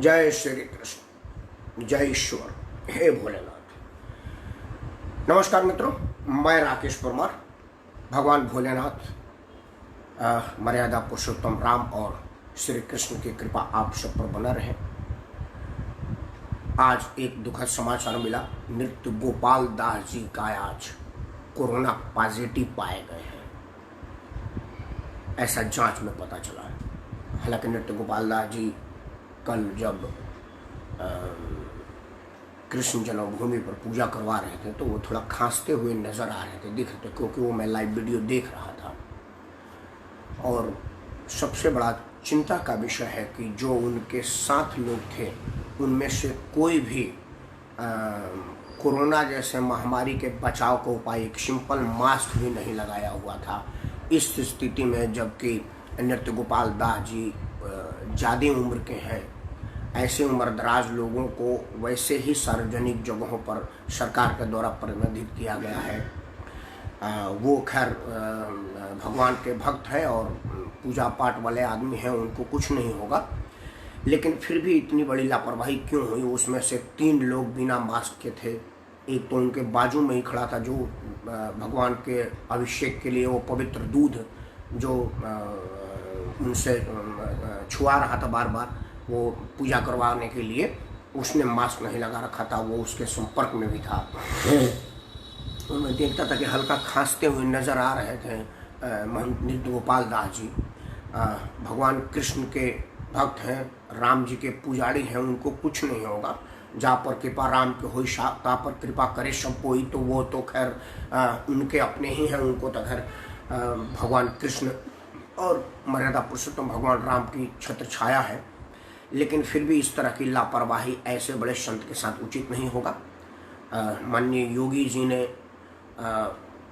जय श्री कृष्ण, जय ईश्वर, हे भोलेनाथ। नमस्कार मित्रों, मैं राकेश परमार। भगवान भोलेनाथ, मर्यादा पुरुषोत्तम राम और श्री कृष्ण की कृपा आप सब पर बना रहे। आज एक दुखद समाचार मिला। नृत्य गोपाल दास जी का आज कोरोना पॉजिटिव पाए गए हैं, ऐसा जांच में पता चला है। हालांकि नृत्य गोपाल दास जी कल जब कृष्ण जन्मभूमि पर पूजा करवा रहे थे तो वो थोड़ा खांसते हुए नजर आ रहे थे, दिख रहे थे, क्योंकि वो मैं लाइव वीडियो देख रहा था। और सबसे बड़ा चिंता का विषय है कि जो उनके साथ लोग थे उनमें से कोई भी कोरोना जैसे महामारी के बचाव का उपाय, एक सिंपल मास्क भी नहीं लगाया हुआ था। इस स्थिति में जबकि नृत्य गोपाल दास जी ज़्यादा उम्र के हैं, ऐसे उम्रदराज लोगों को वैसे ही सार्वजनिक जगहों पर सरकार के द्वारा प्रतिबंधित किया गया है। वो खैर भगवान के भक्त हैं और पूजा पाठ वाले आदमी हैं, उनको कुछ नहीं होगा, लेकिन फिर भी इतनी बड़ी लापरवाही क्यों हुई। उसमें से 3 लोग बिना मास्क के थे। एक तो उनके बाजू में ही खड़ा था जो भगवान के अभिषेक के लिए वो पवित्र दूध जो उनसे छुआ रहा था बार बार वो पूजा करवाने के लिए, उसने मास्क नहीं लगा रखा था, वो उसके संपर्क में भी था। मैं देखता था कि हल्का खांसते हुए नजर आ रहे थे नृत्य गोपाल दास जी। भगवान कृष्ण के भक्त हैं, राम जी के पुजारी हैं, उनको कुछ नहीं होगा। जहाँ पर कृपा राम के हो ता पर कृपा करे सब कोई, तो वो तो खैर उनके अपने ही हैं, उनको तो खैर भगवान कृष्ण और मर्यादा पुरुषोत्तम भगवान राम की छत्र छाया है। लेकिन फिर भी इस तरह की लापरवाही ऐसे बड़े संत के साथ उचित नहीं होगा। माननीय योगी जी ने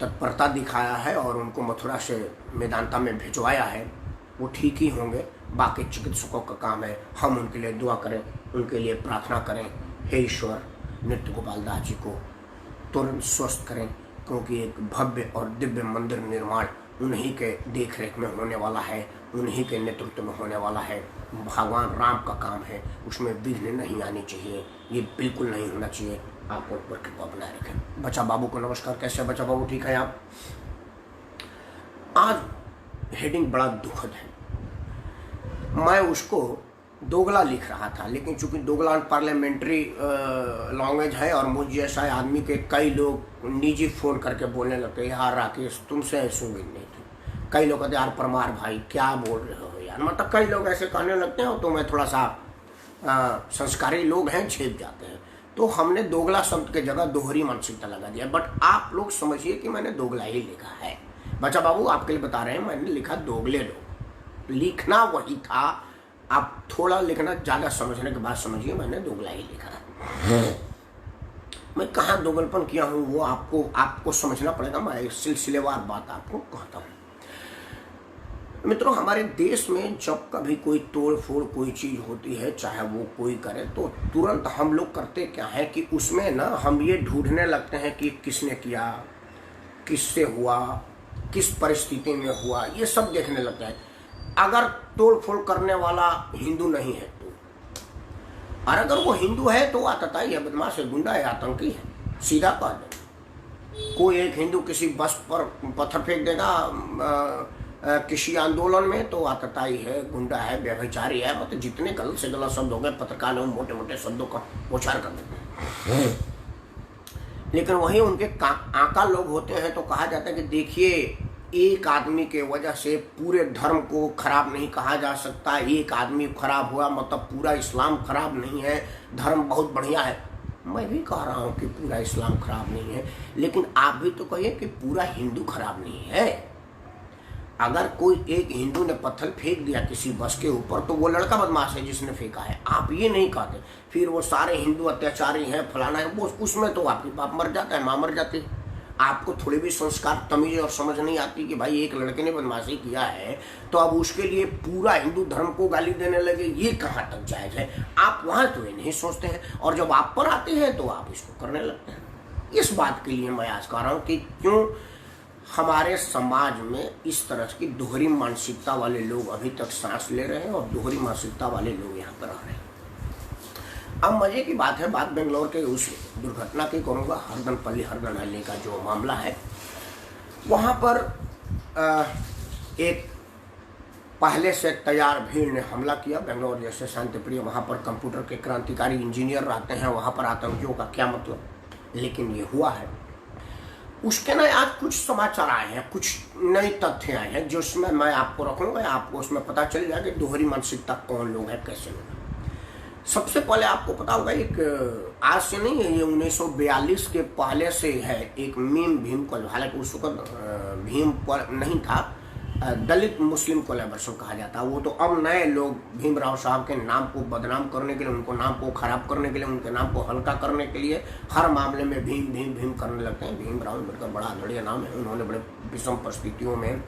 तत्परता दिखाया है और उनको मथुरा से मेदांता में भिजवाया है, वो ठीक ही होंगे। बाकी चिकित्सकों का काम है, हम उनके लिए दुआ करें, उनके लिए प्रार्थना करें। हे ईश्वर, नृत्य गोपाल दास जी को तुरंत स्वस्थ करें, क्योंकि एक भव्य और दिव्य मंदिर निर्माण उन्हीं के देख रेख में होने वाला है, उन्हीं के नेतृत्व में होने वाला है। भगवान राम का काम है, उसमें विघ्न नहीं आनी चाहिए, ये बिल्कुल नहीं होना चाहिए। आप उन पर कृपा बनाए रखें। बच्चा बाबू को नमस्कार। कैसे बच्चा बाबू, ठीक है आप? आज हेडिंग बड़ा दुखद है। मैं उसको दोगला लिख रहा था, लेकिन चूंकि दोगला पार्लियामेंट्री लैंग्वेज है और मुझ जैसा आदमी के कई लोग निजी फ़ोन करके बोलने लगते, यार राकेश तुमसे ऐसी उम्मीद नहीं थी। कई लोग कहते यार परमार भाई क्या बोल रहे हो यार, मतलब कई लोग ऐसे कहने लगते हैं। तो मैं थोड़ा सा संस्कारी लोग हैं, छेप जाते हैं। तो हमने दोगला शब्द के जगह दोहरी मानसिकता लगा दिया। बट आप लोग समझिए कि मैंने दोगला ही लिखा है। बच्चा बाबू आपके लिए बता रहे हैं, मैंने लिखा दोगले लोग, लिखना वही था। आप थोड़ा लिखना ज़्यादा समझने के बाद समझिए मैंने दोगला ही लिखा है। मैं कहाँ दोगलपन किया हूँ वो आपको समझना पड़ेगा। मैं सिलसिलेवार बात आपको कहता हूँ। मित्रों, हमारे देश में जब कभी कोई तोड़ फोड़ कोई चीज़ होती है, चाहे वो कोई करे, तो तुरंत हम लोग करते क्या है कि उसमें ना हम ये ढूंढने लगते हैं कि किसने किया, किससे हुआ, किस परिस्थिति में हुआ, ये सब देखने लगते हैं। अगर तोड़ फोड़ करने वाला हिंदू नहीं है तो, और अगर वो हिंदू है तो आतताई है, बदमाश है, गुंडा है, आतंकी है, सीधा कह दे। कोई एक हिंदू किसी बस पर पत्थर फेंक देगा किसी आंदोलन में तो आतताई है, गुंडा है, व्यभिचारी है। मतलब जितने गलत से गलत शब्द हो गए, पत्रकार लोग मोटे मोटे शब्दों का उच्चार कर देते हैं। लेकिन वही उनके आका लोग होते हैं तो कहा जाता है कि देखिए, एक आदमी के वजह से पूरे धर्म को खराब नहीं कहा जा सकता। एक आदमी खराब हुआ मतलब पूरा इस्लाम खराब नहीं है, धर्म बहुत बढ़िया है। मैं भी कह रहा हूँ कि पूरा इस्लाम खराब नहीं है, लेकिन आप भी तो कहिए कि पूरा हिंदू खराब नहीं है। अगर कोई एक हिंदू ने पत्थर फेंक दिया किसी बस के ऊपर तो वो लड़का बदमाश है जिसने फेंका है, आप ये नहीं कहते। फिर वो सारे हिंदू अत्याचारी हैं, फलाना है, वो उसमें तो आपकी बाप मर जाता है, माँ मर जाती है। आपको थोड़ी भी संस्कार, तमीज और समझ नहीं आती कि भाई एक लड़के ने बदमाशी किया है तो अब उसके लिए पूरा हिंदू धर्म को गाली देने लगे, ये कहाँ तक जायज है? आप वहाँ तो ये नहीं सोचते हैं, और जब आप पर आते हैं तो आप इसको करने लगते हैं। इस बात के लिए मैं आज कह रहा हूँ कि क्यों हमारे समाज में इस तरह की दोहरी मानसिकता वाले लोग अभी तक सांस ले रहे हैं और दोहरी मानसिकता वाले लोग यहाँ पर आ रहे हैं। अब मजे की बात है, बात बेंगलोर के उस दुर्घटना की करूँगा, हरदनपल्ली हरदनहल्ली का जो मामला है। वहाँ पर एक पहले से तैयार भीड़ ने हमला किया। बेंगलोर जैसे शांतिप्रिय, वहाँ पर कंप्यूटर के क्रांतिकारी इंजीनियर रहते हैं, वहाँ पर आतंकियों का क्या मतलब, लेकिन ये हुआ है। उसके ना आज कुछ समाचार आए हैं, कुछ नए तथ्य आए हैं जिसमें मैं आपको रखूँगा, आपको उसमें पता चल जाएगा कि दोहरी मानसिकता कौन लोग हैं, कैसे लोग हैं। सबसे पहले आपको पता होगा, एक आज से नहीं है, ये 1942 के पहले से है एक मीम भीम को, हालांकि उस वक्त भीम पर नहीं था, दलित मुस्लिम कोलैबोरेशन कहा जाता। वो तो अब नए लोग भीमराव साहब के नाम को बदनाम करने के लिए, उनको नाम को खराब करने के लिए, उनके नाम को हल्का करने के लिए हर मामले में भीम भीम भीम करने लगते हैं। भीमराव अम्बेडकर बड़ा बढ़िया नाम है, उन्होंने बड़े विषम परिस्थितियों में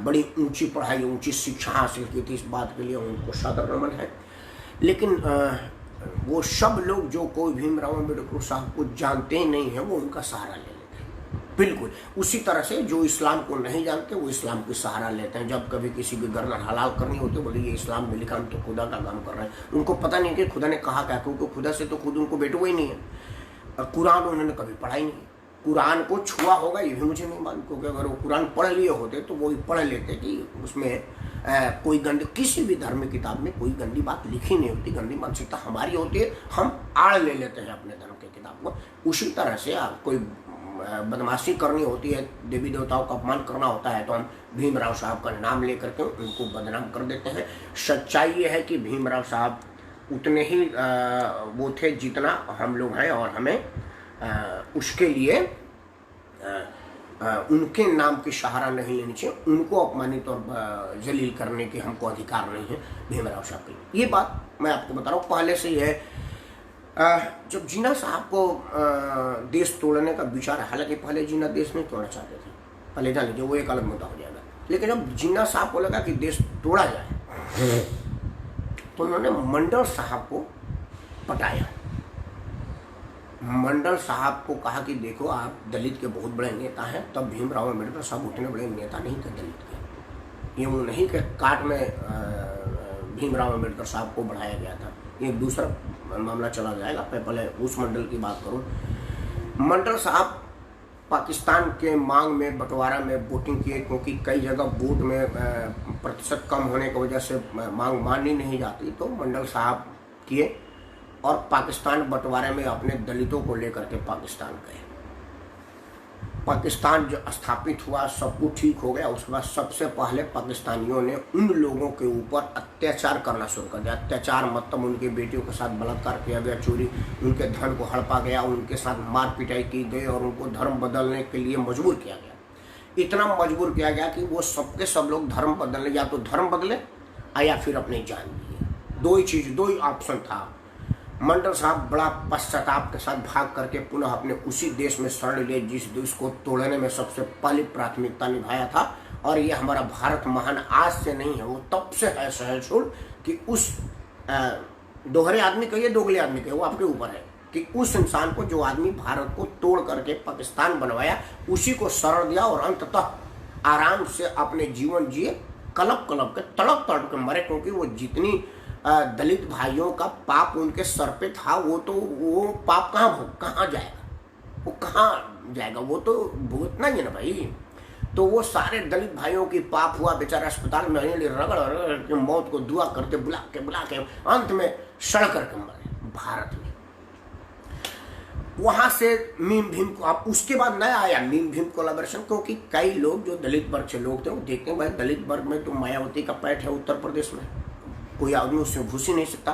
बड़ी ऊंची पढ़ाई, ऊंची शिक्षा हासिल की थी, इस बात के लिए उनको सादर नमन है। लेकिन वो सब लोग जो कोई भीमराव अम्बेडकर साहब को जानते ही नहीं है, वो उनका सहारा ले लेते हैं। बिल्कुल उसी तरह से जो इस्लाम को नहीं जानते वो इस्लाम की सहारा लेते हैं। जब कभी किसी की गर्दन हलाल करनी होती है, बोले ये इस्लाम में लिखा, हम तो खुदा का काम कर रहे हैं। उनको पता नहीं कि खुदा ने कहा क्या, क्योंकि खुदा से तो खुद उनको बेटा हुआ ही नहीं है। कुरान उन्होंने कभी पढ़ा ही नहीं, कुरान को छुआ होगा ये भी मुझे नहीं मालूम, क्योंकि अगर वो कुरान पढ़ लिए होते तो वो पढ़ लेते कि उसमें कोई गंदी, किसी भी धर्म किताब में कोई गंदी बात लिखी नहीं होती। गंदी मानसिकता हमारी होती है, हम आड़ ले लेते हैं अपने धर्म की किताब को। उसी तरह से कोई बदमाशी करनी होती है, देवी देवताओं का अपमान करना होता है, तो हम भीमराव साहब का नाम लेकर के उनको बदनाम कर देते हैं। सच्चाई ये है कि भीमराव साहब उतने ही वो थे जितना हम लोग हैं, और हमें उसके लिए उनके नाम की सहारा नहीं लेनी चाहिए। उनको अपमानित और जलील करने के हमको अधिकार नहीं है भीमराव साहब के लिए। ये बात मैं आपको बता रहा हूँ, पहले से ही है। जब जिन्ना साहब को देश तोड़ने का विचार है, हालांकि पहले जिन्ना देश नहीं तोड़ना चाहते थे, पहले जान लीजिए वो एक अलग मुद्दा हो जाएगा। लेकिन जब जिन्ना साहब को लगा कि देश तोड़ा जाए, तो उन्होंने मंडल साहब को पटाया। मंडल साहब को कहा कि देखो आप दलित के बहुत बड़े नेता हैं। तब भीमराव अम्बेडकर साहब उतने बड़े नेता नहीं थे दलित के, ये वो नहीं कि काट में भीमराव अम्बेडकर साहब को बढ़ाया गया था। ये दूसरा मामला चला जाएगा, मैं पहले उस मंडल की बात करूं। मंडल साहब पाकिस्तान के मांग में बंटवारा में वोटिंग किए, क्योंकि कई जगह वोट में प्रतिशत कम होने की वजह से मांग मानी नहीं जाती, तो मंडल साहब किए और पाकिस्तान बंटवारे में अपने दलितों को लेकर के पाकिस्तान गए। पाकिस्तान जो स्थापित हुआ, सब कुछ ठीक हो गया। उसके बाद सबसे पहले पाकिस्तानियों ने उन लोगों के ऊपर अत्याचार करना शुरू कर दिया। अत्याचार मतलब उनके बेटियों के साथ बलात्कार किया गया, चोरी, उनके धन को हड़पा गया, उनके साथ मार पिटाई की गई और उनको धर्म बदलने के लिए मजबूर किया गया। इतना मजबूर किया गया कि वो सबके सब लोग धर्म बदलने, या तो धर्म बदले या फिर अपनी जान दिए। दो ही चीज़, दो ही ऑप्शन था। मंडल साहब बड़ा पश्चाताप के साथ भाग करके पुनः अपने उसी देश में शरण लिए जिस देश को तोड़ने में सबसे पहली प्राथमिकता निभाया था। और ये हमारा भारत महान आज से नहीं है, वो तब से है सहनशील कि उस दोहरे आदमी कहिए, दोगले आदमी कहिए, वो आपके ऊपर है कि उस इंसान को, जो आदमी भारत को तोड़ करके पाकिस्तान बनवाया, उसी को शरण दिया और अंततः आराम से अपने जीवन जिए, कलप कलप के तड़प तड़प के मरे। क्योंकि वो जितनी दलित भाइयों का पाप उनके सर पे था, वो पाप कहाँ जाएगा, वो कहाँ जाएगा, वो तो भुगतना ही है ना भाई। तो वो सारे दलित भाइयों की पाप हुआ, बेचारा अस्पताल में रगड़ रगड़ के मौत को दुआ करते, बुला के अंत में सड़ करके मरे भारत में। वहां से मीम भीम को, आप उसके बाद नया आया मीम भीम कोलैबोरेशन, क्योंकि कई लोग जो दलित वर्ग से लोग थे वो देखते हैं भाई दलित वर्ग में तो मायावती का पैठ है उत्तर प्रदेश में, कोई आदमी उससे घुस ही नहीं सकता।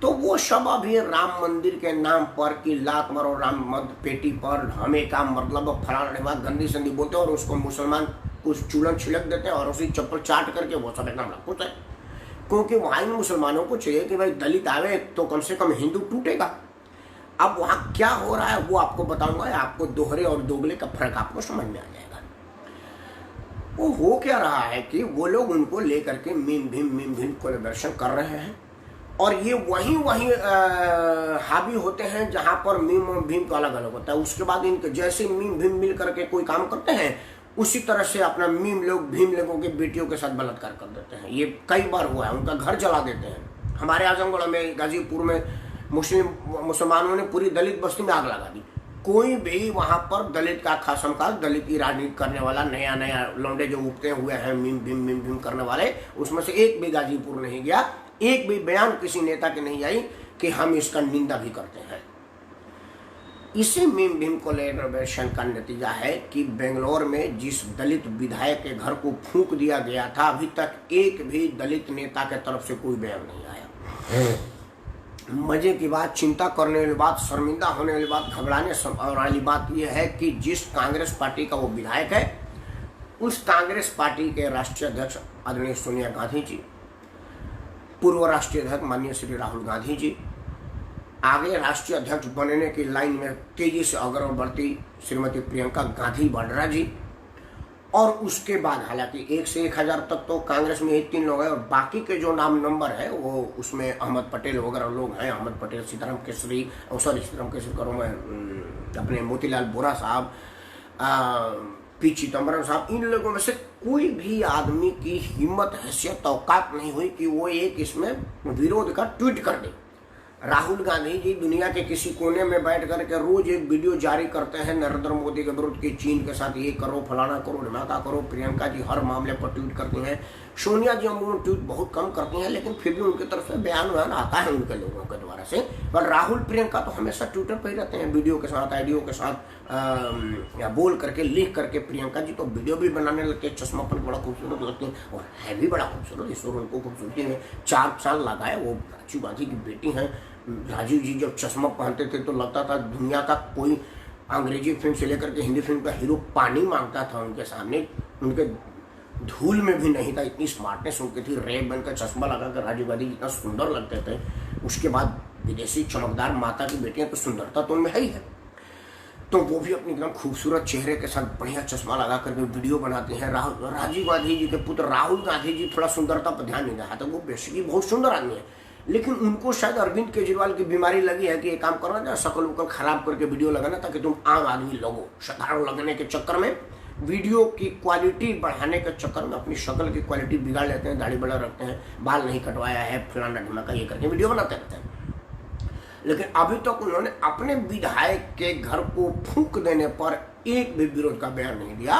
तो वो सब अभी राम मंदिर के नाम पर कि लात मारो राम मत पेटी पर, हमें का मतलब फलाना गंदी संदी बोलते हैं और उसको मुसलमान कुछ चूलन छिड़क देते हैं और उसी चप्पल चाट करके वो सब एकदम खुश है। क्योंकि वहाँ इन मुसलमानों को चाहिए कि भाई दलित आवे तो कम से कम हिंदू टूटेगा। अब वहाँ क्या हो रहा है वो आपको बताऊंगा, आपको दोहरे और दोगले का फर्क आपको समझ में आ जाएगा। वो हो क्या रहा है कि वो लोग उनको लेकर के मीम भीम कोलैबोरेशन कर रहे हैं और ये वहीं हावी होते हैं जहां पर मीम और भीम तो अलग अलग होता है। उसके बाद इनके जैसे मीम भीम मिल करके कोई काम करते हैं, उसी तरह से अपना मीम लोग भीम लोगों के बेटियों के साथ बलात्कार कर देते हैं। ये कई बार हुआ है, उनका घर जला देते हैं। हमारे आजमगढ़ में, गाजीपुर में मुसलमानों ने पूरी दलित बस्ती में आग लगा दी। कोई भी वहां पर दलित का खासम खास दलित की राजनीति करने वाला नया नया लौंडे जो उगते हुए हैं मीम भीम करने वाले, उसमें से एक भी गाजीपुर नहीं गया, एक भी बयान किसी नेता की नहीं आई कि हम इसका निंदा भी करते हैं। इसी मीम भीम कोलैबोरेशन का नतीजा है कि बेंगलोर में जिस दलित विधायक के घर को फूंक दिया गया था, अभी तक एक भी दलित नेता के तरफ से कोई बयान नहीं आया। मजे की बात, चिंता करने वाली बात, शर्मिंदा होने वाली बात, घबराने वाली बात यह है कि जिस कांग्रेस पार्टी का वो विधायक है, उस कांग्रेस पार्टी के राष्ट्रीय अध्यक्ष आदरणीय सोनिया गांधी जी, पूर्व राष्ट्रीय अध्यक्ष माननीय श्री राहुल गांधी जी, आगे राष्ट्रीय अध्यक्ष बनने की लाइन में तेजी से अग्रसर बढ़ती श्रीमती प्रियंका गांधी वाड्रा जी, और उसके बाद हालांकि 1 से 1000 तक तो कांग्रेस में 3 लोग हैं, और बाकी के जो नाम नंबर है वो उसमें अहमद पटेल वगैरह लोग हैं। अहमद पटेल, सीताराम केसरी, सीताराम केसरी करो मैं अपने मोतीलाल वोरा साहब, पी चिदम्बरम साहब, इन लोगों में से कोई भी आदमी की हिम्मत, हैसियत, औकात नहीं हुई कि वो एक इसमें विरोध का ट्वीट कर दे। राहुल गांधी जी दुनिया के किसी कोने में बैठ करके रोज एक वीडियो जारी करते हैं नरेंद्र मोदी के विरुद्ध कि चीन के साथ ये करो, फलाना करो, धमाका करो। प्रियंका जी हर मामले पर ट्वीट करती हैं। सोनिया जी अमूमन ट्वीट बहुत कम करती हैं, लेकिन फिर भी उनकी तरफ से बयान आता है उनके लोगों के द्वारा से। पर राहुल प्रियंका तो हमेशा ट्विटर पर ही रहते हैं, वीडियो के साथ, आइडियो के साथ बोल करके, लिख करके। प्रियंका जी तो वीडियो भी बनाने लगते हैं, चश्मा पर बड़ा खूबसूरत लगते हैं और है भी बड़ा खूबसूरत। ईश्वर उनको खूबसूरती में 4 साल लगाए। वो राजीव गांधी की बेटी हैं। राजीव जी जब चश्मा पहनते थे तो लगता था दुनिया का कोई अंग्रेजी फिल्म से लेकर के हिंदी फिल्म का हीरो पानी मांगता था उनके सामने। उनके धूल में भी नहीं था, इतनी स्मार्टनेस उनकी थी। रेड का चश्मा लगाकर राजीव गांधी इतना सुंदर लगते थे। उसके बाद विदेशी चमकदार माता की बेटियां, तो सुंदरता तो उनमें है ही है, तो वो भी अपनी एकदम खूबसूरत चेहरे के साथ बढ़िया चश्मा लगा करके वीडियो बनाते हैं। राजीव गांधी जी के पुत्र राहुल गांधी जी थोड़ा सुंदरता पर ध्यान नहीं रहा था। वो बेसिकली बहुत सुंदर आदमी है, लेकिन उनको शायद अरविंद केजरीवाल की बीमारी लगी है कि एक काम करना था, शकल उकल खराब करके वीडियो लगाना ताकि तुम आम आदमी लगो। साधारण लगने के चक्कर में, वीडियो की क्वालिटी बढ़ाने के चक्कर में अपनी शक्ल की क्वालिटी बिगाड़ लेते हैं। दाढ़ी बड़ा रखते हैं, बाल नहीं कटवाया है, फलाना ढमाका ये करके वीडियो बनाते रहते हैं। लेकिन अभी तक उन्होंने अपने विधायक के घर को फूंक देने पर एक भी विरोध का बयान नहीं दिया।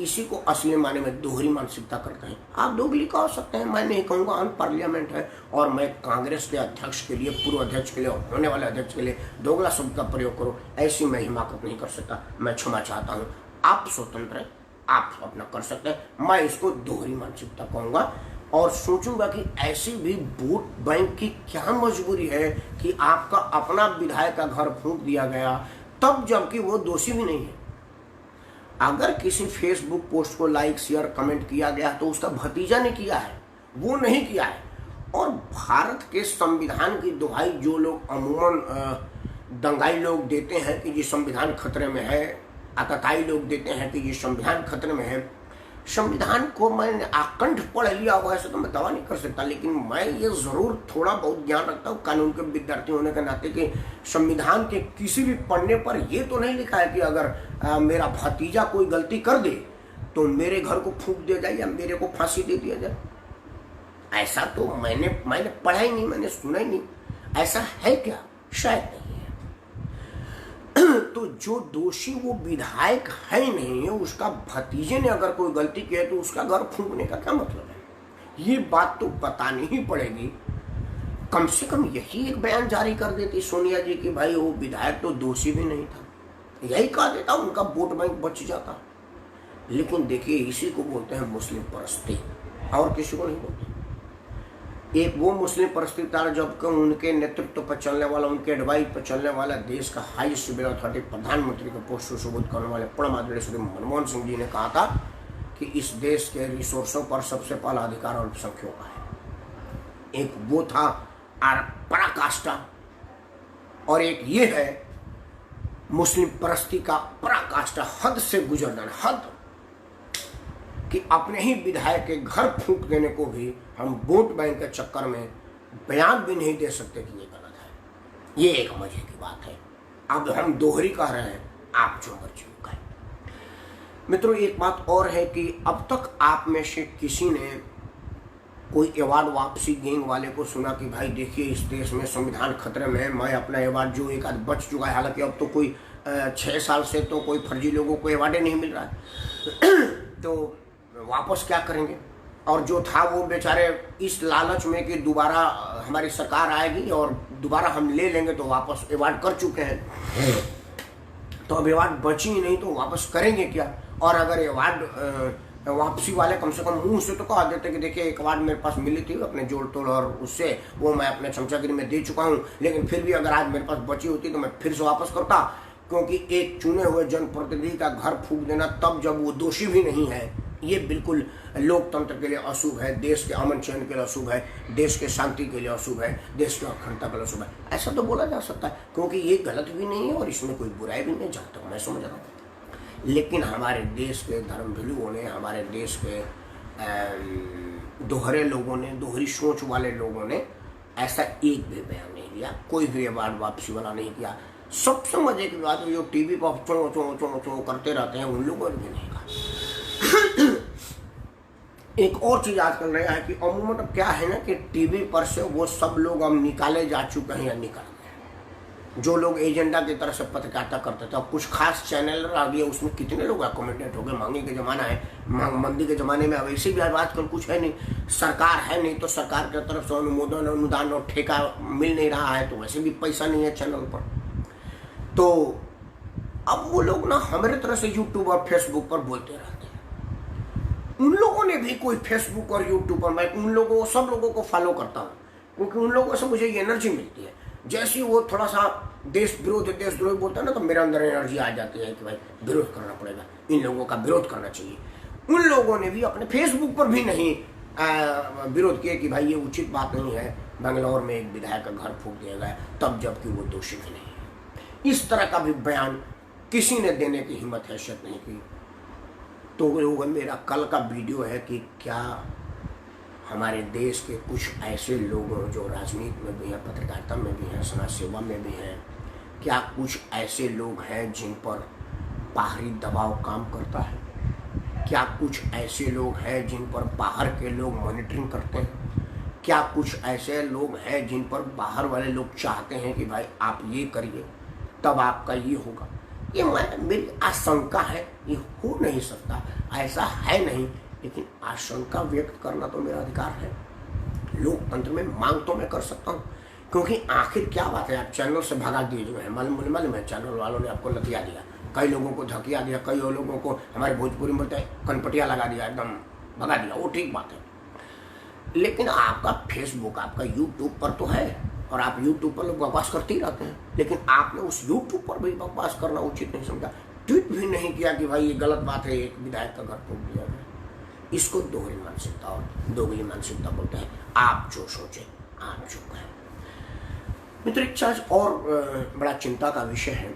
इसी को असली माने में दोहरी मानसिकता करते हैं। आप दोगली कह सकते हैं, मैं नहीं कहूँगा, अन पार्लियामेंट है। और मैं कांग्रेस के अध्यक्ष के लिए, पूर्व अध्यक्ष के लिए और होने वाले अध्यक्ष के लिए दोगला शब्द का प्रयोग करो, ऐसी मैं हिमाकत नहीं कर सकता। मैं क्षमा चाहता हूँ। आप स्वतंत्र हैं, आप अपना कर सकते हैं। मैं इसको दोहरी मानसिकता कहूँगा और सोचूंगा कि ऐसी भी वोट बैंक की क्या मजबूरी है कि आपका अपना विधायक का घर फूंक दिया गया, तब जबकि वो दोषी भी नहीं है। अगर किसी फेसबुक पोस्ट को लाइक, शेयर, कमेंट किया गया तो उसका भतीजा ने किया है, वो नहीं किया है। और भारत के संविधान की दुहाई जो लोग अमूमन दंगाई लोग देते हैं कि ये संविधान खतरे में है, आतताई लोग देते हैं कि ये संविधान खतरे में है। संविधान को मैंने आकंठ पढ़ लिया हुआ, ऐसे तो मैं दावा नहीं कर सकता, लेकिन मैं ये जरूर थोड़ा बहुत ज्ञान रखता हूँ कानून के विद्यार्थी होने के नाते कि संविधान के किसी भी पढ़ने पर ये तो नहीं लिखा है कि अगर मेरा भतीजा कोई गलती कर दे तो मेरे घर को फूंक दिया जाए या मेरे को फांसी दे दिया जाए। ऐसा तो मैंने पढ़ा ही नहीं, मैंने सुना ही नहीं। ऐसा है क्या? शायद नहीं है। तो जो दोषी वो विधायक है ही नहीं है, उसका भतीजे ने अगर कोई गलती की है तो उसका घर फूंकने का क्या मतलब है? ये बात तो बतानी ही पड़ेगी। कम से कम यही एक बयान जारी कर देती सोनिया जी कि भाई वो विधायक तो दोषी भी नहीं था, यही कह देता, उनका वोट बैंक बच जाता। लेकिन देखिए, इसी को बोलते हैं मुस्लिम परस्ती, और किसी को नहीं बोलते। एक वो मुस्लिम परिस्थिति जबकि उनके नेतृत्व पर चलने वाला, उनके एडवाइस पर चलने वाला देश का हाईएस्ट सिविल अथॉरिटी प्रधानमंत्री का पोस्ट सुशोभित करने वाले परम आदरणीय श्री मनमोहन सिंह जी ने कहा था कि इस देश के रिसोर्सों पर सबसे पहला अधिकार अल्पसंख्यकों का है। एक वो था पराकाष्ठा, और एक ये है मुस्लिम परस्ती का पराकाष्ठा, हद से गुजर जाना, हद कि अपने ही विधायक के घर फूंक देने को भी हम वोट बैंक के चक्कर में बयान भी नहीं दे सकते कि ये गलत है। ये एक मजे की बात है। अब हम दोहरी कह रहे हैं, आप जो मर्जी कहें। मित्रों, एक बात और है कि अब तक आप में से किसी ने कोई अवार्ड वापसी गैंग वाले को सुना कि भाई देखिए इस देश में संविधान खतरे में है, मैं अपना अवार्ड जो एक आध बच चुका है, हालांकि अब तो कोई 6 साल से तो कोई फर्जी लोगों को अवार्ड नहीं मिल रहा है तो वापस क्या करेंगे। और जो था वो बेचारे इस लालच में कि दोबारा हमारी सरकार आएगी और दोबारा हम ले लेंगे, तो वापस अवार्ड कर चुके हैं, तो अब अवार्ड बची ही नहीं तो वापस करेंगे क्या। और अगर अवार्ड वापसी वाले कम से कम मुंह से तो कह देते कि देखिए एक अवार्ड मेरे पास मिली थी अपने जोड़ तोड़ और उससे वो मैं अपने चमचागिरी में दे चुका हूँ, लेकिन फिर भी अगर आज मेरे पास बची होती तो मैं फिर से वापस करता, क्योंकि एक चुने हुए जनप्रतिनिधि का घर फूंक देना तब जब वो दोषी भी नहीं है, ये बिल्कुल लोकतंत्र के लिए अशुभ है, देश के अमन चैन के लिए अशुभ है, देश के शांति के लिए अशुभ है, देश की अखंडता के लिए अशुभ है। ऐसा तो बोला जा सकता है, क्योंकि ये गलत भी नहीं है और इसमें कोई बुराई भी नहीं, जहाँ तक मैं समझ रहा हूँ। लेकिन हमारे देश के धर्मभिलुओं ने, हमारे देश के दोहरे लोगों ने, दोहरी सोच वाले लोगों ने ऐसा एक भी बयान नहीं दिया, कोई भी अवार्ड वापसी वाला नहीं किया। सबसे मजे की बात जो टीवी पर चो चो चो चो करते रहते हैं उन लोगों ने भी नहीं कहा। एक और चीज आजकल रहा है कि अमूमन अब क्या है ना कि टीवी पर से वो सब लोग अब निकाले जा चुके हैं या निकल गए, जो लोग एजेंडा की तरह से पत्रकारिता करते थे। अब कुछ खास चैनल आ गया, उसमें कितने लोग अकोमोडेट हो गए। महंगी के जमाना है, मंदी के जमाने में अब ऐसे भी आजकल कुछ है नहीं, सरकार है नहीं तो सरकार की तरफ से अनुमोदन अनुदान और ठेका मिल नहीं रहा है, तो वैसे भी पैसा नहीं है चैनल पर। तो अब वो लोग ना हमारे तरह से यूट्यूब और फेसबुक पर बोलते रहते हैं। उन लोगों ने भी कोई फेसबुक और यूट्यूब पर, मैं उन लोगों सब लोगों को फॉलो करता हूँ, क्योंकि उन लोगों से मुझे ये एनर्जी मिलती है। जैसे ही वो थोड़ा सा देशद्रोही बोलता है ना, तो मेरे अंदर एनर्जी आ जाती है कि भाई विरोध करना पड़ेगा, इन लोगों का विरोध करना चाहिए। उन लोगों ने भी अपने फेसबुक पर भी नहीं विरोध किया कि भाई ये उचित बात नहीं है, बेंगलोर में एक विधायक का घर फूंक दिया गया, तब जबकि वो दोषी भी नहीं है। इस तरह का भी बयान किसी ने देने की हिम्मत हैसियत नहीं की। तो मेरा कल का वीडियो है कि क्या हमारे देश के कुछ ऐसे लोग जो राजनीति में भी हैं, पत्रकारिता में भी हैं, समाज सेवा में भी हैं, क्या कुछ ऐसे लोग हैं जिन पर बाहरी दबाव काम करता है? क्या कुछ ऐसे लोग हैं जिन पर बाहर के लोग मॉनिटरिंग करते हैं? क्या कुछ ऐसे लोग हैं जिन पर बाहर वाले लोग चाहते हैं कि भाई आप ये करिए तब आपका ये होगा? ये मेरी आशंका है, ये हो नहीं सकता, ऐसा है नहीं, लेकिन आशंका व्यक्त करना तो मेरा अधिकार है। लोकतंत्र में मांग तो मैं कर सकता हूँ, क्योंकि आखिर क्या बात है, आप चैनल से भगा दिए जो है, मालूम है चैनल वालों ने आपको लतिया दिया, कई लोगों को धकिया दिया, कई लोगों को हमारे भोजपुरी में बोलते हैं कनपटिया लगा दिया, एकदम भगा दिया, वो ठीक बात है। लेकिन आपका फेसबुक, आपका यूट्यूब पर तो है, और आप यूट्यूब पर लोग बकवास करते ही रहते हैं, लेकिन आपने उस यूट्यूब पर भी बकवास करना उचित नहीं समझा, ट्वीट भी नहीं किया कि भाई ये गलत बात है, एक विधायक का घर फूंक दिया गया। इसको दोहरी मानसिकता और दोगली मानसिकता बोलते हैं। आप जो सोचे आप जो कहें। मित्र, एक चीज और बड़ा चिंता का विषय है,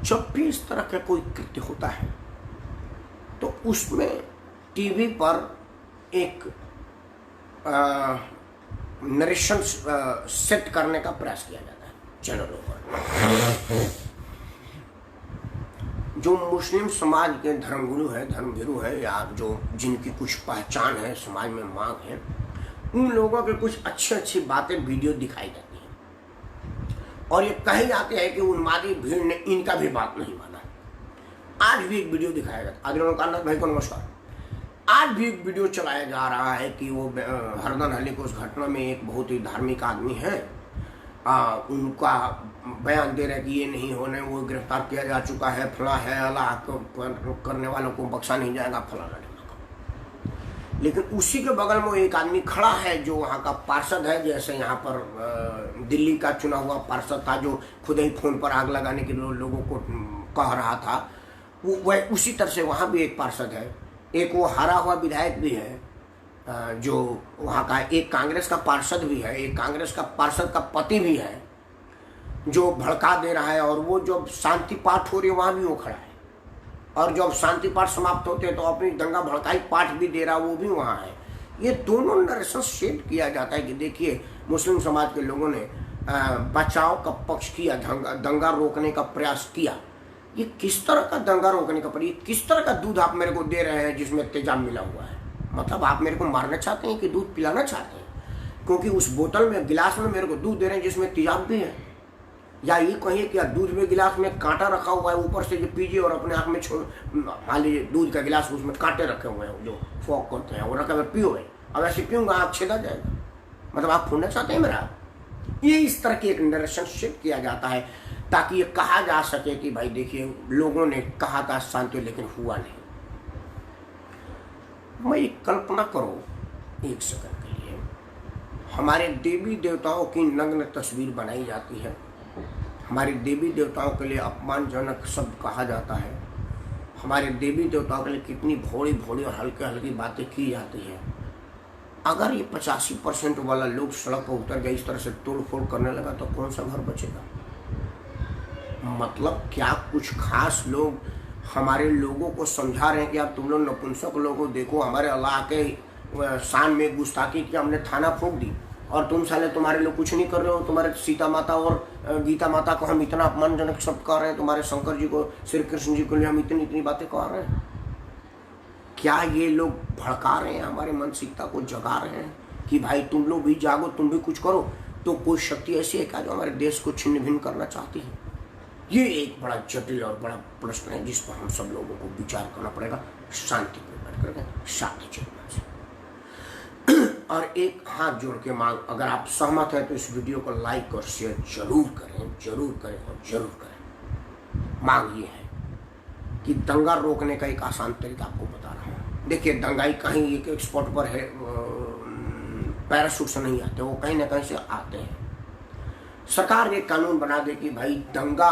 जब भी इस तरह का कोई कृत्य होता है तो उसमें टीवी पर एक नरेशन सेट करने का प्रयास किया जाता है चैनलों पर। जो मुस्लिम समाज के धर्मगुरु है, धर्मभीरू है, या जो जिनकी कुछ पहचान है, समाज में मांग है, उन लोगों के कुछ अच्छी बातें वीडियो दिखाई जाती हैं और ये कहे जाते हैं कि उन्मादी भीड़ ने इनका भी बात नहीं माना। आज भी एक वीडियो दिखाया जाता है, आदिल कान्नाथ भाई को नमस्कार। आज भी एक वीडियो चलाया जा रहा है कि वो हरदन हली को उस घटना में एक बहुत ही धार्मिक आदमी है, उनका बयान दे रहे कि ये नहीं होने, वो गिरफ्तार किया जा चुका है, फला है, अल्लाह करने वालों को बख्शा नहीं जाएगा, फलाना ढिमाका। लेकिन उसी के बगल में एक आदमी खड़ा है जो वहाँ का पार्षद है, जैसे यहाँ पर दिल्ली का चुना हुआ पार्षद था जो खुद ही फोन पर आग लगाने के लोगों को कह रहा था, वह उसी तरह से वहाँ भी एक पार्षद है, एक वो हारा हुआ विधायक भी है, जो वहाँ का एक कांग्रेस का पार्षद भी है, एक कांग्रेस का पार्षद का पति भी है जो भड़का दे रहा है, और वो जब शांति पाठ हो रही है वहाँ भी वो खड़ा है, और जब शांति पाठ समाप्त होते हैं तो अपनी दंगा भड़काई पाठ भी दे रहा है, वो भी वहाँ है। ये दोनों नरेशन सेट किया जाता है कि देखिए मुस्लिम समाज के लोगों ने बचाव का पक्ष किया, दंगा रोकने का प्रयास किया। ये किस तरह का दंगा रोकने का प्रयास, किस तरह का दूध आप मेरे को दे रहे हैं जिसमें तेजाब मिला हुआ है? मतलब आप मेरे को मारना चाहते हैं कि दूध पिलाना चाहते हैं? क्योंकि उस बोतल में, गिलास में मेरे को दूध दे रहे हैं जिसमें तेजाब भी है। या ये कहिए कि दूध में गिलास में कांटा रखा हुआ है, ऊपर से जो पीजिए और अपने आँख में छोड़, मान लीजिए दूध का गिलास, उसमें कांटे रखे हुए हैं जो फॉक करते हैं, वो रखा हुआ पियो है। अब ऐसे पीऊँगा आँख छेदा जाएगा। मतलब आप फोड़ना चाहते हैं मेरा? ये इस तरह की एक नरेशन सेट किया जाता है ताकि ये कहा जा सके कि भाई देखिए लोगों ने कहा था शांति, लेकिन हुआ नहीं। मैं एक कल्पना करो एक सेकंड के लिए, हमारे देवी देवताओं की नग्न तस्वीर बनाई जाती है, हमारे देवी देवताओं के लिए अपमानजनक शब्द कहा जाता है, हमारे देवी देवताओं के लिए कितनी भोली भोली और हल्की हल्की बातें की जाती है। अगर ये 85% वाला लोग सड़क पर उतर गए, इस तरह से तोड़ फोड़ करने लगा, तो कौन सा घर बचेगा? मतलब क्या कुछ खास लोग हमारे लोगों को समझा रहे हैं कि आप तुम लोग नपुंसक लोगों को देखो, हमारे अल्लाह के शान में गुस्ताखी की, हमने थाना फूंक दी, और तुम साले तुम्हारे लोग कुछ नहीं कर रहे हो। तुम्हारे सीता माता और गीता माता को हम इतना अपमानजनक शब्द कह रहे हैं, तुम्हारे शंकर जी को, श्री कृष्ण जी को लिए हम इतनी इतनी बातें कह रहे हैं। क्या ये लोग भड़का रहे हैं, हमारे मानसिकता को जगा रहे हैं कि भाई तुम लोग भी जागो, तुम भी कुछ करो? तो कोई शक्ति ऐसी है क्या जो हमारे देश को छिन्न भिन्न करना चाहती है? ये एक बड़ा जटिल और बड़ा प्रश्न है जिस पर हम सब लोगों को विचार करना पड़ेगा, शांति पर बैठ करके, शांति चेतना से। और एक हाथ जोड़ के मांग, अगर आप सहमत हैं तो इस वीडियो को लाइक और शेयर जरूर करें, जरूर करें और जरूर करें। मांग ये है कि दंगा रोकने का एक आसान तरीका आपको बता रहा हूँ। देखिए, दंगाई कहीं एक स्पॉट पर है, पैराशूट से नहीं आते, वो कहीं ना कहीं से आते हैं। सरकार एक कानून बना दे कि भाई दंगा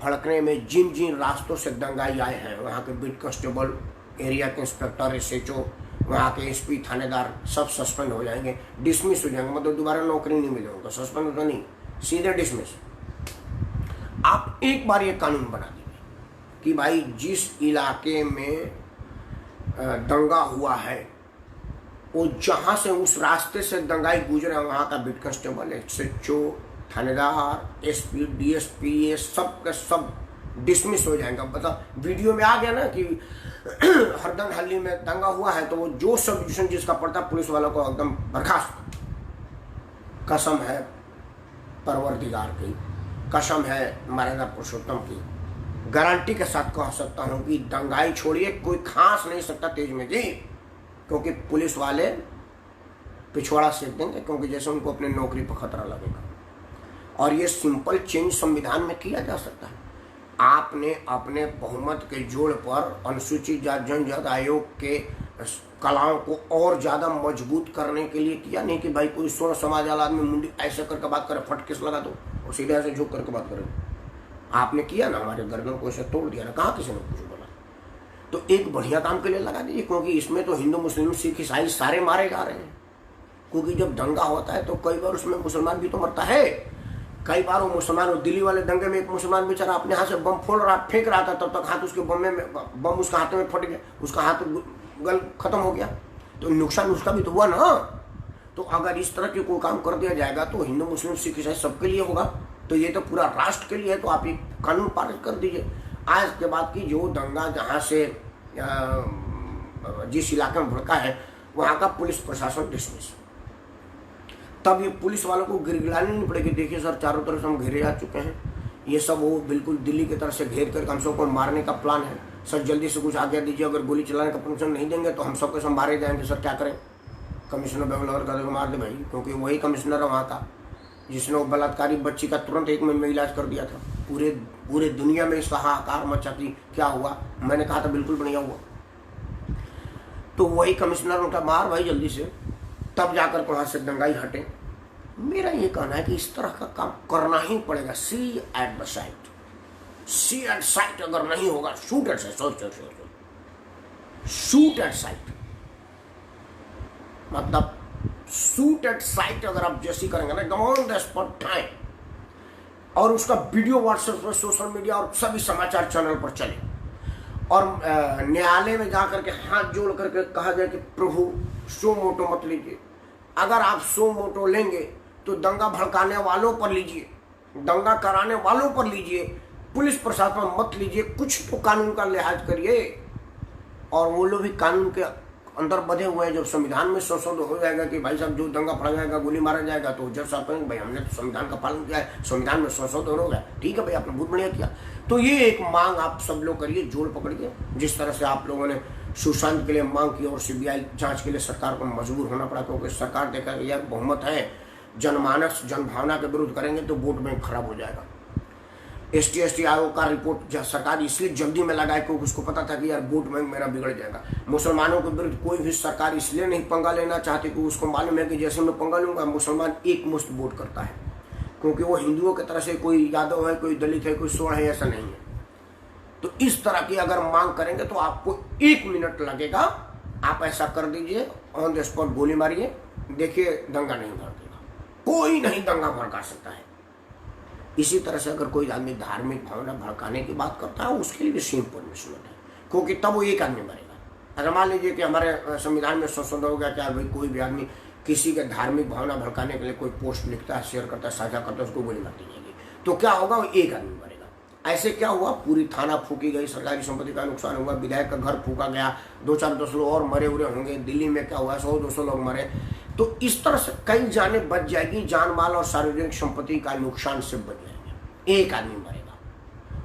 भड़कने में जिन जिन रास्तों से दंगाई आए हैं, वहाँ के बीट कांस्टेबल, एरिया के इंस्पेक्टर, SHO, वहाँ के SP, थानेदार सब सस्पेंड हो जाएंगे, डिसमिस हो जाएंगे। मतलब दोबारा नौकरी नहीं मिलेगा, सस्पेंड होता नहीं, सीधे डिसमिस। आप एक बार ये कानून बना दीजिए कि भाई जिस इलाके में दंगा हुआ है, वो जहाँ से उस रास्ते से दंगाई गुजरे, वहाँ का बीट कांस्टेबल, SHO, थानेदार, SP, DSP, ये सब के सब डिसमिस हो जाएंगे। मतलब वीडियो में आ गया ना कि हरदंग हल्ली में दंगा हुआ है, तो वो जो सब डिवीजन जिसका पड़ता पुलिस वालों को एकदम बर्खास्त। कसम है परवरदिगार की, कसम है मर्यादा पुरुषोत्तम की, गारंटी के साथ कह सकता हूँ कि दंगाई छोड़िए, कोई खास नहीं सकता तेज में जी, क्योंकि पुलिस वाले पिछवाड़ा सेक देंगे, क्योंकि जैसे उनको अपने नौकरी पर खतरा लगेगा। और ये सिंपल चेंज संविधान में किया जा सकता है। आपने अपने बहुमत के जोड़ पर अनुसूचित जाति जनजाति आयोग के कलाओं को और ज़्यादा मजबूत करने के लिए किया नहीं कि भाई कोई स्वर्ण समाज वाला आदमी मुंडी ऐसे करके बात करे, फटकेस लगा दो और सीधे ऐसे झुक करके बात करे। आपने किया ना, हमारे गर्दन को ऐसे तोड़ दिया ना, कहाँ किसी ने कुछ बोला? तो एक बढ़िया काम के लिए लगा दीजिए, क्योंकि इसमें तो हिंदू, मुस्लिम, सिख, ईसाई सारे मारे जा रहे हैं। क्योंकि जब दंगा होता है तो कई बार उसमें मुसलमान भी तो मरता है। कई बार वो मुसलमान, दिल्ली वाले दंगे में एक मुसलमान बेचारा अपने हाथ से बम फोड़ रहा, फेंक रहा था, तब तक हाथ उसके बम उसका हाथ में फट गया, उसका हाथ गल खत्म हो गया, तो नुकसान उसका भी तो हुआ ना। तो अगर इस तरह के कोई काम कर दिया जाएगा तो हिंदू, मुस्लिम, सिख, ईसाई सबके लिए होगा, तो ये तो पूरा राष्ट्र के लिए है। तो आप एक कानून पारित कर दीजिए आज के बाद की, जो दंगा जहाँ से जिस इलाके में भड़का है वहाँ का पुलिस प्रशासन डिसमिस। तब ये पुलिस वालों को गिड़गिड़ाने नहीं पड़ेगी। देखिए सर, चारों तरफ से हम घेरे जा चुके हैं, ये सब वो बिल्कुल दिल्ली की तरफ से घेर कर हम सबको मारने का प्लान है। सर जल्दी से कुछ आज्ञा दीजिए, अगर गोली चलाने का परमिशन नहीं देंगे तो हम सबके सब मारे जाएंगे। सर क्या करें? कमिश्नर बेगम का देखो मार दे भाई, क्योंकि वही कमिश्नर है वहाँ का जिसने वो बलात्कारी बच्ची का तुरंत 1 महीने में इलाज कर दिया था। पूरे दुनिया में इसका हाहाकार मचा कि क्या हुआ, मैंने कहा था बिल्कुल बढ़िया हुआ। तो वही कमिश्नर उनका मार भाई जल्दी से, तब जाकर वहाँ से दंगाई हटे। मेरा ये कहना है कि इस तरह का काम करना ही पड़ेगा। See at the site, see at site अगर नहीं होगा, shoot at site, shoot at site, मतलब शूट एट साइट अगर आप जैसी करेंगे ना, एकदम ऑन द स्पॉट टाइम, और उसका वीडियो व्हाट्सएप पर, सोशल मीडिया और सभी समाचार चैनल पर चले, और न्यायालय में जाकर के हाथ जोड़ करके कहा जाए कि प्रभु सो मोटो मत लीजिए। अगर आप सो मोटो लेंगे तो दंगा भड़काने वालों पर लीजिए, दंगा कराने वालों पर लीजिए, पुलिस प्रशासन मत लीजिए। कुछ तो कानून का लिहाज करिए, और वो लोग भी कानून के अंदर बधे हुए हैं। जब संविधान में संशोधन हो जाएगा कि भाई साहब जो दंगा फड़ा जाएगा, गोली मारा जाएगा, तो जज साहब कहेंगे भाई हमने तो संविधान का पालन किया है, संविधान में संशोधन हो गया, ठीक है भाई आपने बहुत बढ़िया किया। तो ये एक मांग आप सब लोग करिए, जोड़ पकड़िए। जिस तरह से आप लोगों ने सुशांत के लिए मांग की और सीबीआई जांच के लिए सरकार को मजबूर होना पड़ा, क्योंकि सरकार देखा यह बहुमत है, जनमानस जनभावना के विरुद्ध करेंगे तो वोट बैंक खराब हो जाएगा। ST आयोग का रिपोर्ट सरकार इसलिए जल्दी में लगाए क्योंकि उसको पता था कि यार वोट बैंक मेरा बिगड़ जाएगा। मुसलमानों के विरुद्ध कोई भी सरकार इसलिए नहीं पंगा लेना चाहती कि उसको मालूम है कि जैसे मैं पंगा लूंगा मुसलमान एक मुश्त वोट करता है, क्योंकि वो हिंदुओं की तरह से कोई यादव है, कोई दलित है, कोई स्वर्ण है, ऐसा नहीं है। तो इस तरह की अगर मांग करेंगे तो आपको 1 मिनट लगेगा, आप ऐसा कर दीजिए, ऑन द स्पॉट गोली मारिए, देखिए दंगा नहीं भड़केगा, कोई नहीं दंगा भड़का सकता है। इसी तरह से अगर कोई आदमी धार्मिक भावना भड़काने की बात करता है उसके लिए सेम पनिशमेंट है, क्योंकि तब वो एक आदमी मरेगा। अगर मान लीजिए कि हमारे संविधान में संशोधन हो गया क्या भाई कोई भी आदमी किसी के धार्मिक भावना भड़काने के लिए कोई पोस्ट लिखता है, शेयर करता है, साझा करता है, उसको गोली मार दी जाएगी, तो क्या होगा, वो एक आदमी मरेगा। ऐसे क्या हुआ, पूरी थाना फूकी गई, सरकारी संपत्ति का नुकसान हुआ, विधायक का घर फूका गया, 2-4 लोग और मरे उरे होंगे। दिल्ली में क्या हुआ, 100-200 लोग मरे। तो इस तरह से कई जाने बच जाएगी, जान माल और सार्वजनिक संपत्ति का नुकसान से बच जाएंगे, एक आदमी मरेगा।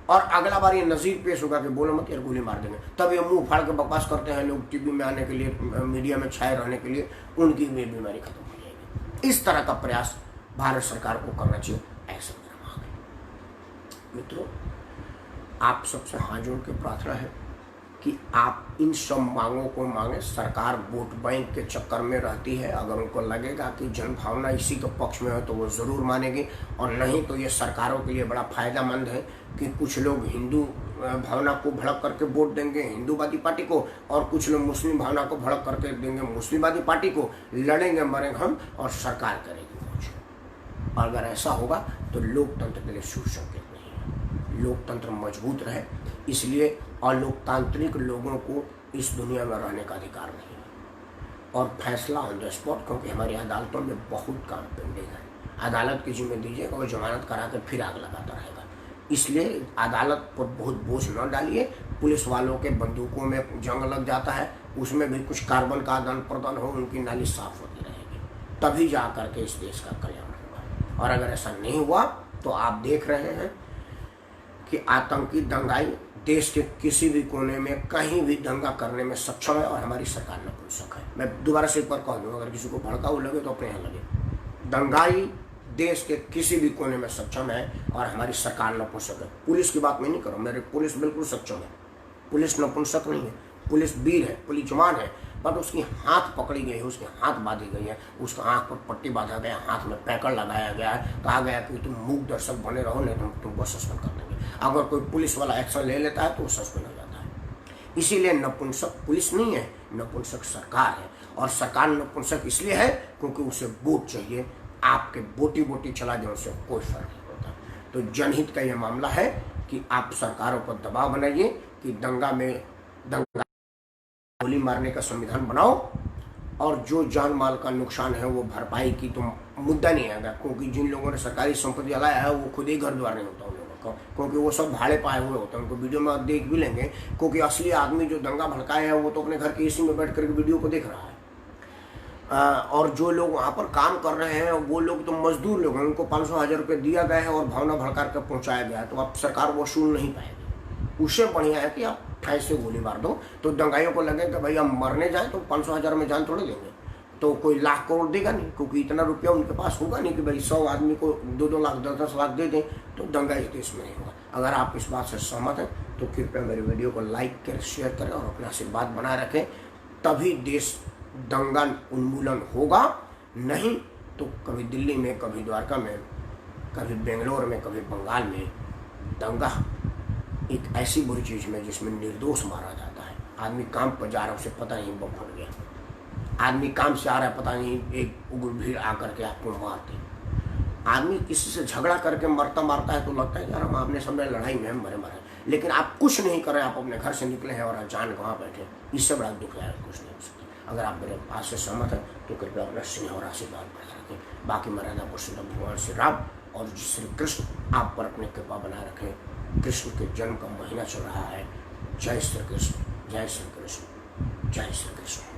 और अगला बार ये नजीर पेश होगा कि बोलो मत यार गोली मार देंगे, तब ये मुंह फाड़ के बकवास करते हैं लोग टीवी में आने के लिए, मीडिया में छाए रहने के लिए, उनकी भी बीमारी खत्म हो जाएगी। इस तरह का प्रयास भारत सरकार को करना चाहिए, ऐसा मेरा मांग है। मित्रों, आप सबसे हाथ जोड़ के प्रार्थना है कि आप इन सब मांगों को मांगे। सरकार वोट बैंक के चक्कर में रहती है, अगर उनको लगेगा कि जनभावना इसी के पक्ष में है तो वो ज़रूर मानेगी, और नहीं तो ये सरकारों के लिए बड़ा फायदेमंद है कि कुछ लोग हिंदू भावना को भड़क करके वोट देंगे हिंदूवादी पार्टी को, और कुछ लोग मुस्लिम भावना को भड़क करके देंगे मुस्लिमवादी पार्टी को, लड़ेंगे मरेंगे हम और सरकार करेगी कुछ। और अगर ऐसा होगा तो लोकतंत्र के लिए शुभ संकेत नहीं है। लोकतंत्र मजबूत रहे, इसलिए अलोकतांत्रिक लोगों को इस दुनिया में रहने का अधिकार नहीं है। और फैसला ऑन द स्पॉट, क्योंकि हमारी अदालतों में बहुत काम पेंडिंग है। अदालत की जिम्मे दीजिएगा, वो जमानत करा के फिर आग लगाता रहेगा, इसलिए अदालत पर बहुत बोझ न डालिए। पुलिस वालों के बंदूकों में जंग लग जाता है, उसमें भी कुछ कार्बन का आदान प्रदान हो, उनकी नाली साफ होती रहेगी, तभी जा करके इस देश का कल्याण होगा। और अगर ऐसा नहीं हुआ तो आप देख रहे हैं कि आतंकी दंगाई देश के किसी भी कोने में कहीं भी दंगा करने में सक्षम है, और हमारी सरकार नपुंसक है। मैं दोबारा से एक बार कह दूँ, अगर किसी को भड़काऊ लगे तो अपने यहाँ लगे। दंगाई देश के किसी भी कोने में सक्षम है और हमारी सरकार नपुंसक है। पुलिस की बात मैं नहीं करूँ, मेरे पुलिस बिल्कुल सक्षम है, पुलिस नपुंसक नहीं है, पुलिस वीर है, पुलिस जवान है, बट उसकी हाथ पकड़ी गई है, उसकी हाथ बांधी गई है, उसका आँख पर पट्टी बांधा गया, हाथ में पैकड़ लगाया गया है, कहा गया कि तुम मूक दर्शक बने रहो, नहीं तो तुमको सस्पेंड कर देंगे। अगर कोई पुलिस वाला एक्शन ले लेता है तो वो सस्पेंड हो जाता है। इसीलिए नपुंसक पुलिस नहीं है, नपुंसक सरकार है। और सरकार नपुंसक इसलिए है क्योंकि उसे वोट चाहिए, आपके बोटी बोटी चला जाए उससे कोई फर्क नहीं पड़ता। तो जनहित का यह मामला है कि आप सरकारों पर दबाव बनाइए कि दंगा गोली मारने का संविधान बनाओ, और जो जान माल का नुकसान है वो भरपाई की तो मुद्दा नहीं आएगा, क्योंकि जिन लोगों ने सरकारी संपत्ति जलाया है वो खुद ही घर द्वार नहीं होता उन लोगों का, क्योंकि वो सब भाड़े पाए हुए होते हैं। उनको वीडियो में आप देख भी लेंगे, क्योंकि असली आदमी जो दंगा भड़काया है वो तो अपने घर के एसी में बैठ करके वीडियो को देख रहा है। और जो लोग वहाँ पर काम कर रहे हैं वो लोग तो मजदूर लोग हैं, उनको 500-1000 रुपये दिया गया है और भावना भड़का कर पहुँचाया गया है, तो अब सरकार वसूल नहीं पाएगी। उससे बढ़िया है कि आप ऐसे गोली मार दो, तो दंगाइयों को लगे कि भाई हम मरने जाए तो 500-1000 में जान थोड़े देंगे, तो कोई लाख करोड़ देगा नहीं, क्योंकि इतना रुपया उनके पास होगा नहीं कि भाई 100 आदमी को 2-2 लाख 10-10 लाख दे दें, तो दंगा इस देश में नहीं होगा। अगर आप इस बात से सहमत हैं तो कृपया मेरे वीडियो को लाइक करें, शेयर करें और अपना आशीर्वाद बनाए रखें, तभी देश दंगा उन्मूलन होगा। नहीं तो कभी दिल्ली में, कभी द्वारका में, कभी बेंगलोर में, कभी बंगाल में दंगा एक ऐसी बुरी चीज़ में जिसमें निर्दोष मारा जाता है। आदमी काम पर जा रहा है, उसे पता नहीं बम फट गया, आदमी काम से आ रहा है, पता नहीं एक उग्र भीड़ आकर के आपको मार दी। आदमी किसी से झगड़ा करके मारता है तो लगता है यार हम आपने समय लड़ाई में मरे, लेकिन आप कुछ नहीं कर रहे, आप अपने घर से निकले हैं और जान गंवा बैठे, इससे बड़ा दुख है कुछ नहीं हो सकता। अगर आप मेरे बात से सहमत हैं तो कृपया अपना स्नेह और आशीर्वाद बनाए रखें। बाकी मर्यादा पुरुषोत्तम भगवान श्री राम और श्री कृष्ण आप पर अपनी कृपा बनाए रखें। कृष्ण के जन्म का महीना चल रहा है। जय श्री कृष्ण, जय श्री कृष्ण, जय श्री कृष्ण।